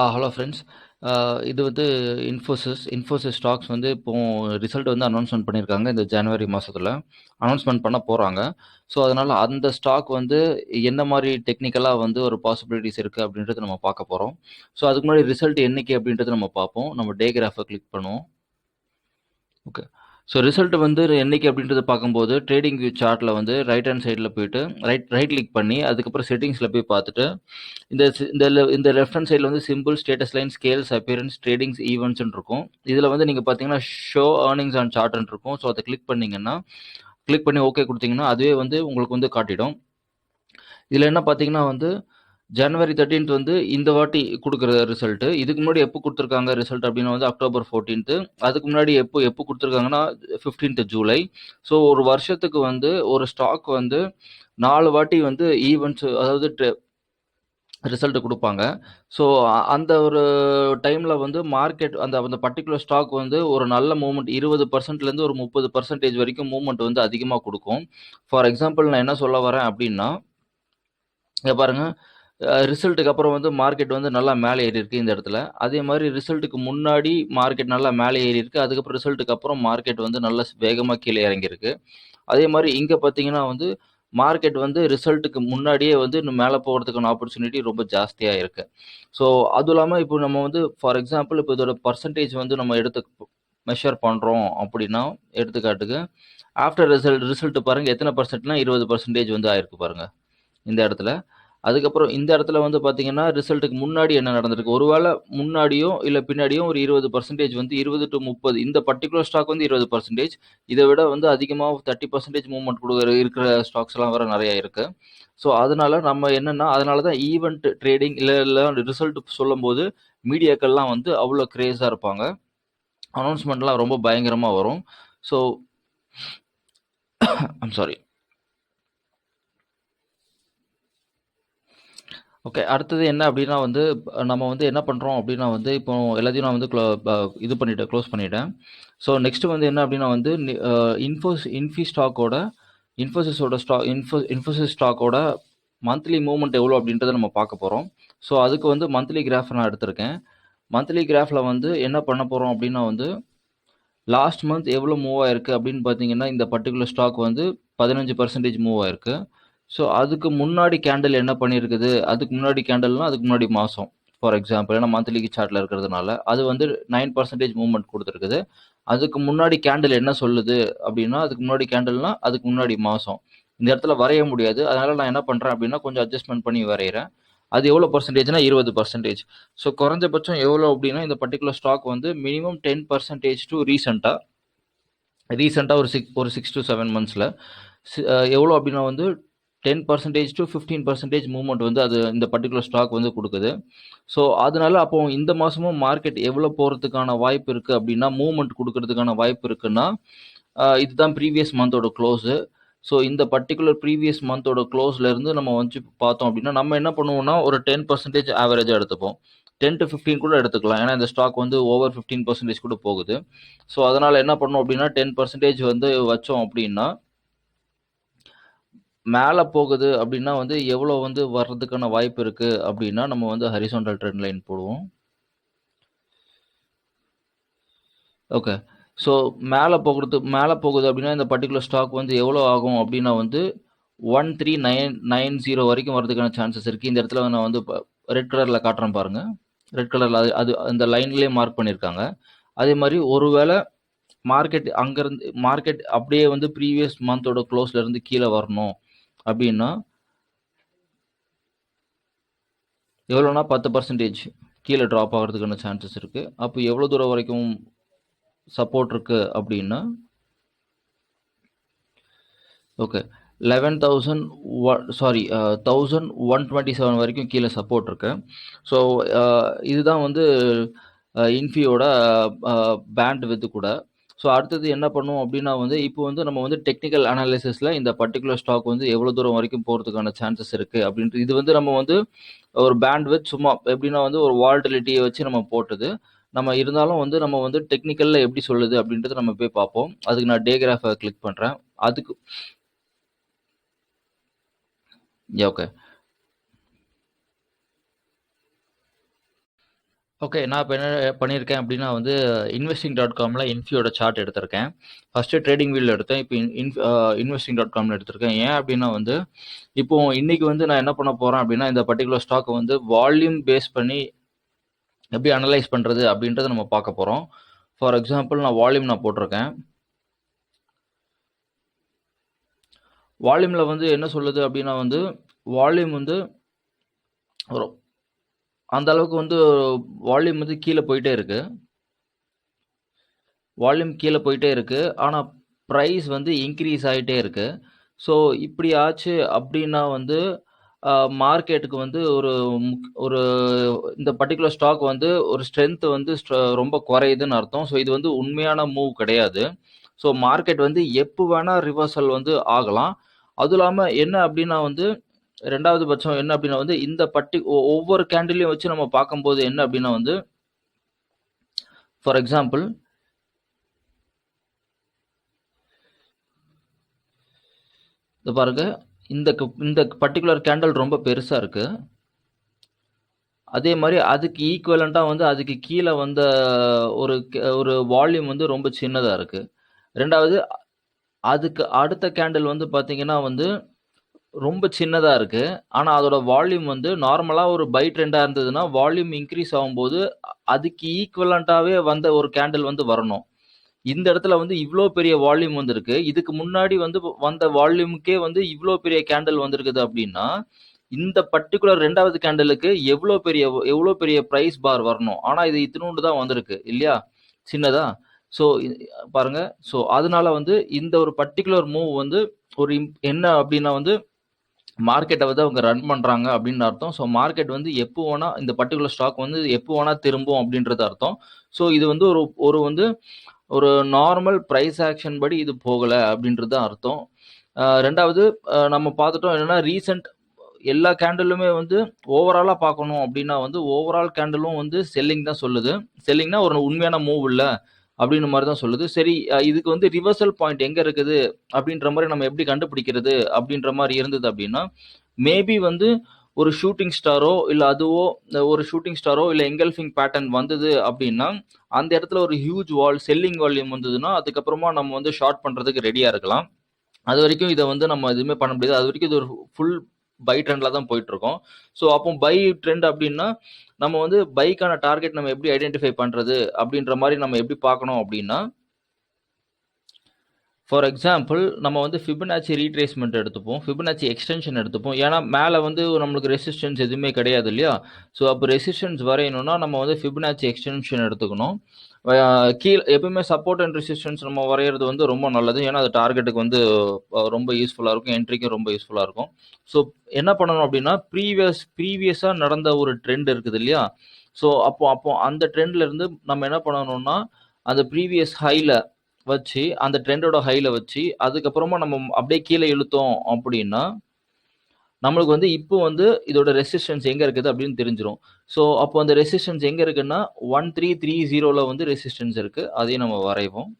Hello friends. இது வந்து Infosys stocks வந்து இப்போ ரிசல்ட் வந்து அனௌன்ஸ்மெண்ட் பண்ணியிருக்காங்க. இந்த ஜனவரி மாசத்துல அனௌன்ஸ்மெண்ட் பண்ண போறாங்க. ஸோ, அதனால அந்த ஸ்டாக் வந்து என்ன மாரி டெக்னிக்கலா வந்து ஒரு பாசிபிலிட்டிஸ் இருக்கு அப்படின்றத நம்ம பார்க்க போறோம். ஸோ, அதுக்கு முன்னாடி ரிசல்ட் என்னைக்கு அப்படின்றத நம்ம பார்ப்போம். நம்ம டே கிராஃப கிளிக் பண்ணுவோம். ஓகே. ஸோ ரிசல்ட் வந்து என்னைக்கு அப்படின்றத பார்க்கும்போது, ட்ரேடிங் வியூ சார்ட்ல வந்து ரைட் ஹேண்ட் சைடுல போயிட்டு, ரைட் கிளிக் பண்ணி, அதுக்கப்புறம் செட்டிங்ஸ்ல போய் பார்த்துட்டு, இந்த லெஃப்ட் ஹேண்ட் சைடுல வந்து symbol, status line, scales, appearance, tradings, ஈவென்ட்ஸ்ன்னு இருக்கும். இதுல வந்து நீங்க பார்த்தீங்கன்னா, ஷோ ஏர்னிங்ஸ் அண்ட் சார்ட்ன்னு இருக்கும். ஸோ, அத கிளிக் பண்ணி ஓகே குடுத்தீங்கன்னா, அதுவே வந்து உங்களுக்கு வந்து காட்டிடும். இதுல என்ன பார்த்தீங்கன்னா வந்து, ஜனவரி 13th வந்து இந்த வாட்டி குடுக்குற ரிசல்ட். இதுக்கு முன்னாடி எப்போ குடுத்துருக்காங்க ரிசல்ட் அப்டின்னா வந்து அக்டோபர் 14th. அதுக்கு முன்னாடி எப்போ குடுத்துருக்காங்கன்னா 15th ஜூலை. ஸோ, ஒரு வருஷத்துக்கு வந்து ஒரு ஸ்டாக் வந்து 4 வாட்டி வந்து ஈவென்ட்ஸ், அதாவது ரிசல்ட் குடுப்பாங்க. ஸோ, அந்த ஒரு டைம்ல வந்து மார்க்கெட் அந்த அந்த பர்ட்டிகுலர் ஸ்டாக் வந்து ஒரு நல்ல மூவ்மெண்ட் 20%லேருந்து ஒரு 30% வரைக்கும் மூவ்மெண்ட் வந்து அதிகமா குடுக்கும். ஃபார் எக்ஸாம்பிள் நான் என்ன சொல்ல வரேன் அப்டின்னா, இங்க பாருங்க. ரிசல்ட்டுக்கு அப்புறம் வந்து மார்க்கெட் வந்து நல்லா மேலே ஏறியிருக்கு இந்த இடத்துல. அதே மாரி ரிசல்ட்டுக்கு முன்னாடி மார்க்கெட் நல்லா மேலே ஏறியிருக்கு. அதுக்கப்புறம் ரிசல்ட்டுக்கு அப்புறம் மார்க்கெட் வந்து நல்லா வேகமா கீழ இறங்கியிருக்கு. அதே மாரி இங்க பார்த்தீங்கன்னா வந்து, மார்க்கெட் வந்து ரிசல்ட்டுக்கு முன்னாடியே வந்து இன்னும் மேல போறதுக்கான ஆப்பர்ச்சுனிட்டி ரொம்ப ஜாஸ்தியா இருக்கு. ஸோ, அதுவும் இல்லாம இப்போ நம்ம வந்து ஃபார் எக்ஸாம்பிள் இப்போ இதோட பெர்சன்டேஜ் வந்து நம்ம எடுத்து மெஷர் பண்றோம் அப்படின்னா, எடுத்துக்காட்டுக்கு ஆஃப்டர் ரிசல்ட் பாருங்க எத்தன பெர்சென்ட்னா 20% வந்து ஆயிருக்கு பாருங்க. இந்த இடத்துல. அதுக்கப்புறம் இந்த இடத்துல வந்து பார்த்தீங்கன்னா, ரிசல்ட்டுக்கு முன்னாடி என்ன நடந்திருக்கு? ஒருவேள முன்னாடியோ, இல்ல பின்னாடியோ ஒரு 20% வந்து 20-30 இந்த பர்ட்டிகுலர் ஸ்டாக் வந்து 20%. இத விட வந்து அதிகமா 30% மூவ்மெண்ட் இருக்கிற ஸ்டாக்ஸ்லாம் வேற நெறைய இருக்கு. ஸோ, அதனால நம்ம என்னன்னா, அதனால தான் ஈவென்ட் ட்ரேடிங் இல்ல ரிசல்ட் சொல்லும்போது மீடியாக்கள்லாம் வந்து அவ்ளோ கிரேஸா இருப்பாங்க. அனௌன்ஸ்மென்ட்லாம் ரொம்ப பயங்கரமா வரும். So, I'm sorry. ஓகே. அடுத்தது என்ன அப்டின்னா வந்து, நம்ம வந்து என்ன பண்றோம் அப்டின்னா வந்து, இப்போ எல்லாத்தையும் நான் வந்து இது பண்ணிட்டேன், க்ளோஸ் பண்ணிட்டேன். ஸோ நெக்ஸ்ட் வந்து என்ன அப்டின்னா வந்து, நி அ இன்ஃபோஸ் இன்ஃபி ஸ்டாக்கோட இன்ஃபோசிஸோட ஸ்டா இன்ஃபோ இன்ஃபோசிஸ் ஸ்டாக்கோட மந்த்லி மூவ்மெண்ட் எவ்வளோ அப்டின்றத நம்ம பார்க்க போறோம். ஸோ அதுக்கு வந்து மந்த்லி கிராஃப் நான் எடுத்திருக்கேன். மந்த்லி கிராஃப்ல வந்து என்ன பண்ண போறோம் அப்டின்னா வந்து, லாஸ்ட் மந்த் எவ்வளோ மூவ் ஆயிருக்கு அப்படின்னு பார்த்தீங்கன்னா, இந்த பர்ட்டிகுலர் ஸ்டாக் வந்து 15% மூவ் ஆயிருக்கு. ஸோ, அதுக்கு முன்னாடி கேண்டில் என்ன பண்ணியிருக்குது, அதுக்கு முன்னாடி கேண்டில்னா அதுக்கு முன்னாடி மாசம். ஃபார் எக்ஸாம்பிள் ஏன்னா மந்த்லி சார்ட்ல இருக்கிறதுனால, அது வந்து 9% மூவ்மெண்ட் குடுத்துருக்குது. அதுக்கு முன்னாடி கேண்டில் என்ன சொல்லுது அப்படின்னா, அதுக்கு முன்னாடி கேண்டில்னா அதுக்கு முன்னாடி மாசம். இந்த இடத்துல வரைய முடியாது. அதனால நான் என்ன பண்றேன் அப்படின்னா, கொஞ்சம் அட்ஜஸ்ட்மென்ட் பண்ணி வரையறேன். அது எவ்வளோ பெர்சன்டேஜ்னா 20%. ஸோ, குறைஞ்சபட்சம் எவ்வளோ அப்படின்னா, இந்த பர்ட்டிகுலர் ஸ்டாக் வந்து மினிமம் 10% டூ ரீசென்ட்டா ஒரு 6 டூ 7 மந்த்ஸ்ல எவ்வளோ அப்படின்னா வந்து 10% டூ 15% மூவ்மெண்ட் வந்து அது இந்த பர்ட்டிகுலர் ஸ்டாக் வந்து குடுக்குது. ஸோ, அதனால அப்போ இந்த மாசமும் மார்க்கெட் எவ்வளோ போறதுக்கான வாய்ப்பு இருக்கு அப்படின்னா, மூவ்மெண்ட் குடுக்கறதுக்கான வாய்ப்பு இருக்குன்னா, இதுதான் ப்ரீவியஸ் மந்தோட க்ளோஸு. ஸோ, இந்த பர்ட்டிகுலர் ப்ரீவியஸ் மந்தோட க்ளோஸ்ல இருந்து நம்ம வந்து பார்த்தோம் அப்படின்னா, நம்ம என்ன பண்ணுவோம்னா, ஒரு 10% ஆவரேஜா எடுத்துப்போம். 10-15 கூட எடுத்துக்கலாம். ஏன்னா இந்த ஸ்டாக் வந்து ஓவர் 15% கூட போகுது. ஸோ, அதனால என்ன பண்ணோம் அப்படின்னா, 10% வந்து வச்சோம் அப்படின்னா, மேல போகுது அப்படின்னா வந்து எவ்வளோ வந்து வர்றதுக்கான வாய்ப்பு இருக்கு அப்படின்னா, நம்ம வந்து ஹரிசாண்டல் ட்ரெண்ட் லைன் போடுவோம். ஓகே. ஸோ, மேல போகுது அப்படின்னா, இந்த பர்ட்டிகுலர் ஸ்டாக் வந்து எவ்வளோ ஆகும் அப்படின்னா வந்து 13990 வரைக்கும் வரதுக்கான சான்சஸ் இருக்கு. இந்த இடத்துல நான் வந்து ரெட் கலர்ல காட்டுறேன் பாருங்க. ரெட் கலர்ல அது அது அந்த லைன்லயே மார்க் பண்ணியிருக்காங்க. அதே மாரி ஒருவேள மார்க்கெட் அப்படியே வந்து ப்ரீவியஸ் மந்தோட க்ளோஸ்ல இருந்து கீழ வரணும் அப்படின்னா, எவ்வளோனா 10% கீழ டிராப் ஆகுறதுக்கான சான்சஸ் இருக்கு. அப்ப எவ்வளோ தூரம் வரைக்கும் சப்போர்ட் இருக்கு அப்படின்னா, ஓகே. 11,000 சாரி 1127 வரைக்கும் கீழ சப்போர்ட் இருக்கு. ஸோ, அ இதுதான் வந்து இன்ஃபியோட அ பேண்ட் விட்த் கூட. ஸோ, அடுத்தது என்ன பண்ணும் அப்டின்னா வந்து, இப்போ வந்து நம்ம வந்து டெக்னிக்கல் அனாலிசிஸ்ல இந்த பர்ட்டிகுலர் ஸ்டாக் வந்து எவ்வளோ தூரம் வரைக்கும் போறதுக்கான சான்சஸ் இருக்கு அப்டின்ட்டு இது வந்து நம்ம வந்து ஒரு பேண்ட் விட்த் சும்மா எப்டின்னா வந்து ஒரு வாலட்டிலிட்டிய வச்சு நம்ம போட்டது. நம்ம இருந்தாலும் வந்து நம்ம வந்து டெக்னிக்கல்ல எப்டி சொல்லுது அப்டின்றத நம்ம போய் பார்ப்போம். அதுக்கு நான் டே கிராஃப கிளிக் பண்றேன். அதுக்கு ஓகே. ஓகே. நான் இப்ப என்ன பண்ணியிருக்கேன் அப்டின்னா வந்து, investing.comல இன்ஃபியோட சார்ட் எடுத்திருக்கேன். ஃபர்ஸ்ட்டு ட்ரேடிங் வியூல எடுத்தேன். இப்ப investing.comல எடுத்திருக்கேன். ஏன் அப்டின்னா வந்து, இப்போ இன்னைக்கு வந்து நான் என்ன பண்ண போறேன் அப்டின்னா, இந்த பர்ட்டிகுலர் ஸ்டாக்க வந்து வால்யூம் பேஸ் பண்ணி எப்படி அனலைஸ் பண்றது அப்டின்றத நம்ம பார்க்க போறோம். ஃபார் எக்ஸாம்பிள் நான் வால்யூம் போட்டிருக்கேன். வால்யூம்ல வந்து என்ன சொல்லுது அப்டின்னா வந்து, வால்யூம் வந்து ஒரு அந்த அளவுக்கு வந்து வால்யூம் வந்து கீழ போயிட்டே இருக்கு. வால்யூம் கீழ போயிட்டே இருக்கு. ஆனா பிரைஸ் வந்து இன்கிரீஸ் ஆயிட்டே இருக்கு. ஸோ இப்படி ஆச்சு அப்படின்னா வந்து மார்க்கெட்டுக்கு வந்து ஒரு இந்த பர்ட்டிகுலர் ஸ்டாக் வந்து ஒரு ஸ்ட்ரென்த் வந்து ரொம்ப குறையுதுன்னு அர்த்தம். ஸோ இது வந்து உண்மையான மூவ் கிடையாது. ஸோ மார்க்கெட் வந்து எப்போ வேணா ரிவர்சல் வந்து ஆகலாம். அதுவும் இல்லாம என்ன அப்படின்னா வந்து 2வது பட்சம் என்ன அப்படின்னா வந்து இந்த ஒவ்வொரு கேண்டிலையும் வச்சு நம்ம பார்க்கும்போது என்ன அப்படின்னா வந்து ஃபார் எக்ஸாம்பிள் இது பாருங்க இந்த பர்ட்டிகுலர் கேண்டில் ரொம்ப பெருசா இருக்கு. அதே மாதிரி அதுக்கு ஈக்குவலண்டா வந்து அதுக்கு கீழே வந்த ஒரு ஒரு வால்யூம் வந்து ரொம்ப சின்னதா இருக்கு. 2வது அதுக்கு அடுத்த கேண்டில் வந்து பாத்தீங்கன்னா வந்து ரொம்ப சின்னதா இருக்கு. ஆனா அதோட வால்யூம் வந்து நார்மலா ஒரு பை ட்ரெண்டா இருந்ததுன்னா வால்யூம் இன்க்ரீஸ் ஆகும்போது அதுக்கு ஈக்குவலண்டாவே வந்த ஒரு கேண்டில் வந்து வரணும். இந்த இடத்துல வந்து இவ்ளோ பெரிய வால்யூம் வந்திருக்கு. இதுக்கு முன்னாடி வந்து வந்த வால்யூமுக்கே வந்து இவ்ளோ பெரிய கேண்டில் வந்திருக்குது அப்படின்னா, இந்த பர்ட்டிகுலர் 2வது கேண்டிலுக்கு எவ்ளோ பெரிய பிரைஸ் பார் வரணும். ஆனா இது இத்துணூண்டு தான் வந்திருக்கு இல்லையா? சின்னதா. ஸோ பாருங்க. ஸோ அதனால வந்து இந்த ஒரு பர்ட்டிகுலர் மூவ் வந்து என்ன அப்படின்னா வந்து மார்க்கெட்ட வந்து அவங்க ரன் பண்றாங்க அப்படின்னு அர்த்தம். ஸோ மார்க்கெட் வந்து எப்போ வேணா இந்த பர்ட்டிகுலர் ஸ்டாக் வந்து எப்போ வேணா திரும்பும் அப்படின்றது அர்த்தம். ஸோ இது வந்து ஒரு நார்மல் பிரைஸ் ஆக்ஷன் படி இது போகல அப்படின்றது தான் அர்த்தம். 2வது நம்ம பார்த்துட்டோம் என்னன்னா ரீசெண்ட் எல்லா கேண்டிலுமே வந்து ஓவராலா பார்க்கணும் அப்படின்னா வந்து ஓவரால் கேண்டிலும் வந்து செல்லிங் தான் சொல்லுது. செல்லிங்னா ஒரு உண்மையான மூவ் இல்ல அப்படின்ற மாதிரி தான் சொல்லுது. சரி இதுக்கு வந்து ரிவர்சல் பாயிண்ட் எங்க இருக்குது அப்படின்ற மாதிரி நம்ம எப்படி கண்டுபிடிக்கிறது அப்படின்ற மாதிரி இருந்தது அப்படின்னா மேபி வந்து ஒரு ஷூட்டிங் ஸ்டாரோ இல்ல அதுவோ ஒரு ஷூட்டிங் ஸ்டாரோ இல்ல எங்கல்ஃபிங் பேட்டர்ன் வந்தது அப்படின்னா அந்த இடத்துல ஒரு ஹியூஜ் செல்லிங் வால்யூம் வந்ததுன்னா அதுக்கப்புறமா நம்ம வந்து ஷார்ட் பண்றதுக்கு ரெடியா இருக்கலாம். அது வரைக்கும் இதை வந்து நம்ம எதுவுமே பண்ண முடியாது. அது வரைக்கும் இது ஒரு ஃபுல் பை ட்ரெண்ட்ல தான் போயிட்டு இருக்கோம். ஸோ அப்போ பை ட்ரெண்ட் அப்படின்னா நம்ம வந்து பைக்கான டார்கெட் நம்ம எப்படி ஐடென்டிஃபை பண்றது அப்படின்ற மாதிரி நம்ம எப்படி பார்க்கணும் அப்படின்னா ஃபார் எக்ஸாம்பிள் நம்ம வந்து ஃபிபனாச்சி ரீட்ரேஸ்மெண்ட் எடுத்துப்போம், ஃபிபனாச்சி எக்ஸ்டென்ஷன் எடுத்துப்போம். ஏன்னா மேலே வந்து நம்மளுக்கு ரெசிஸ்டன்ஸ் எதுவுமே கிடையாது இல்லையா? ஸோ அப்போ ரெசிஸ்டன்ஸ் வரையணும்னா நம்ம வந்து ஃபிபனாச்சி எக்ஸ்டென்ஷன் எடுத்துக்கணும். கீழே எப்பவுமே சப்போர்ட் அண்ட் ரெசிஸ்டன்ஸ் நம்ம வரைகிறது வந்து ரொம்ப நல்லது. ஏன்னா அது டார்கெட்டுக்கு வந்து ரொம்ப யூஸ்ஃபுல்லாக இருக்கும், என்ட்ரிக்கும் ரொம்ப யூஸ்ஃபுல்லாக இருக்கும். ஸோ என்ன பண்ணணும் அப்படின்னா ப்ரீவியஸாக நடந்த ஒரு ட்ரெண்ட் இருக்குது இல்லையா? ஸோ அப்போ அந்த ட்ரெண்ட்ல இருந்து நம்ம என்ன பண்ணணும்னா அந்த ப்ரீவியஸ் ஹைல வச்சு அந்த ட்ரெண்டோட ஹைல வச்சு அதுக்கப்புறமா நம்ம அப்படியே கீழே இழுத்தோம் அப்படின்னா நம்மளுக்கு வந்து இப்போ வந்து இதோட ரெசிஸ்டன்ஸ் எங்க இருக்குது அப்படின்னு தெரிஞ்சிடும். ஸோ அப்போ அந்த ரெசிஸ்டன்ஸ் எங்க இருக்குன்னா 1330 வந்து ரெசிஸ்டன்ஸ் இருக்கு. அதையும் நம்ம வரைவோம்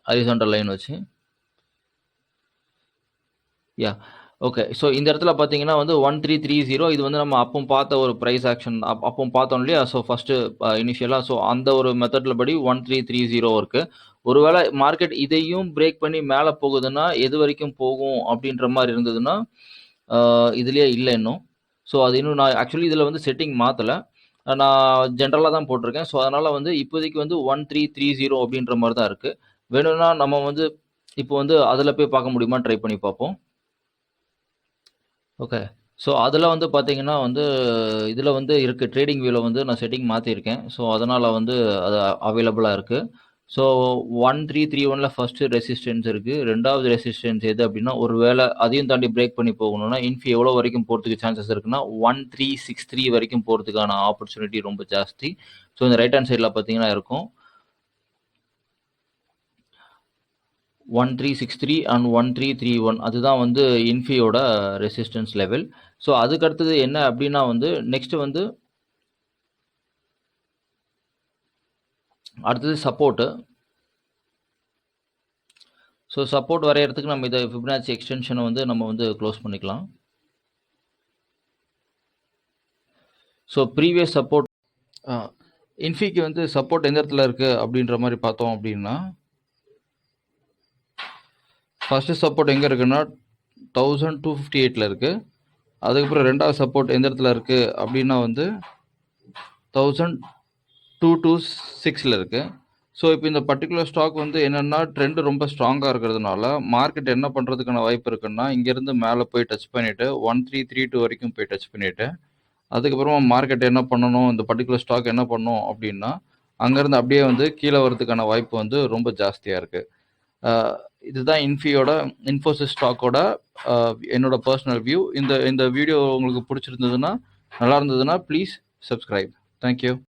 ஹரிசாண்டல் லைன் வச்சு. Yeah okay. ஸோ இந்த இடத்துல பார்த்தீங்கன்னா வந்து 1330 இது வந்து நம்ம அப்போ பார்த்த ஒரு ப்ரைஸ் ஆக்ஷன் அப்போ பார்த்தோம் இல்லையா? ஸோ ஃபர்ஸ்ட் இனிஷியலாக ஸோ அந்த ஒரு மெத்தட்ல படி 1330 இருக்கு. ஒருவேளை மார்க்கெட் இதையும் பிரேக் பண்ணி மேலே போகுதுன்னா எது வரைக்கும் போகும் அப்படின்ற மாதிரி இருந்ததுன்னா இதுலயே இல்லை இன்னும். ஸோ அது இன்னும் நான் ஆக்சுவலி இதில் வந்து செட்டிங் மாற்றலை, நான் ஜென்ரலாக தான் போட்டிருக்கேன். ஸோ அதனால் வந்து இப்போதைக்கு வந்து 1330 அப்படின்ற மாதிரி தான் இருக்குது. வேணும்னா நம்ம வந்து இப்போ வந்து அதில் போய் பார்க்க முடியுமா ட்ரை பண்ணி பார்ப்போம். ஓகே. ஸோ அதில் வந்து பார்த்தீங்கன்னா வந்து இதில் வந்து இருக்குது ட்ரேடிங் வியூவில் வந்து நான் செட்டிங் மாற்றிருக்கேன். ஸோ அதனால் வந்து அது அவைலபிளாக இருக்குது. ஸோ 1331 ஃபர்ஸ்ட்டு ரெசிஸ்டன்ஸ் இருக்குது. 2வது ரெசிஸ்டன்ஸ் எது அப்படின்னா ஒரு வேளை அதையும் தாண்டி பிரேக் பண்ணி போகணும்னா இன்ஃபி எவ்வளோ வரைக்கும் போகிறதுக்கு சான்சஸ் இருக்குன்னா 1363 வரைக்கும் போகிறதுக்கான ஆப்பர்ச்சுனிட்டி ரொம்ப ஜாஸ்தி. ஸோ இந்த ரைட் ஹேண்ட் சைடில் பார்த்தீங்கன்னா இருக்கும் 1363 அண்ட் 1331 அதுதான் வந்து இன்ஃபியோட ரெசிஸ்டன்ஸ் லெவல். ஸோ அதுக்கு அடுத்தது என்ன அப்படின்னா வந்து நெக்ஸ்ட் வந்து அடுத்தது சப்போர்ட்டு. ஸோ சப்போர்ட் வரையறதுக்கு நம்ம இதை ஃபிபனாச்சி எக்ஸ்டென்ஷனை வந்து நம்ம வந்து க்ளோஸ் பண்ணிக்கலாம். ஸோ ப்ரீவியஸ் சப்போர்ட் அ இன்ஃபிக்கு வந்து சப்போர்ட் எந்த இடத்துல இருக்கு அப்படின்ற மாரி பார்த்தோம் அப்படின்னா, ஃபர்ஸ்ட்டு சப்போர்ட் எங்க இருக்குன்னா 1258ல இருக்கு. அதுக்கப்புறம் 2வது சப்போர்ட் எந்த இடத்துல இருக்கு அப்படின்னா வந்து 1226ல இருக்கு. ஸோ, இப்போ இந்த பர்ட்டிகுலர் ஸ்டாக் வந்து என்னன்னா, ட்ரெண்ட் ரொம்ப ஸ்ட்ராங்கா இருக்கிறதுனால, மார்க்கெட் என்ன பண்றதுக்கான வாய்ப்பு இருக்குன்னா, இங்கேருந்து மேல போய் டச் பண்ணிட்டு 1332 வரைக்கும் போய் டச் பண்ணிட்டு, அதுக்கப்புறமா மார்க்கெட் என்ன பண்ணணும், இந்த பர்ட்டிகுலர் ஸ்டாக் என்ன பண்ணும் அப்படின்னா, அங்கேருந்து அப்படியே வந்து கீழ வரதுக்கான வாய்ப்பு வந்து ரொம்ப ஜாஸ்தியா இருக்கு. அ இதுதான் இன்ஃபோசிஸ் ஸ்டாக்கோட அ என்னோட பெர்சனல் வியூ. இந்த இந்த வீடியோ உங்களுக்கு புடிச்சிருந்ததுன்னா, நல்லா இருந்ததுன்னா ப்ளீஸ் சப்ஸ்கிரைப். Thank you.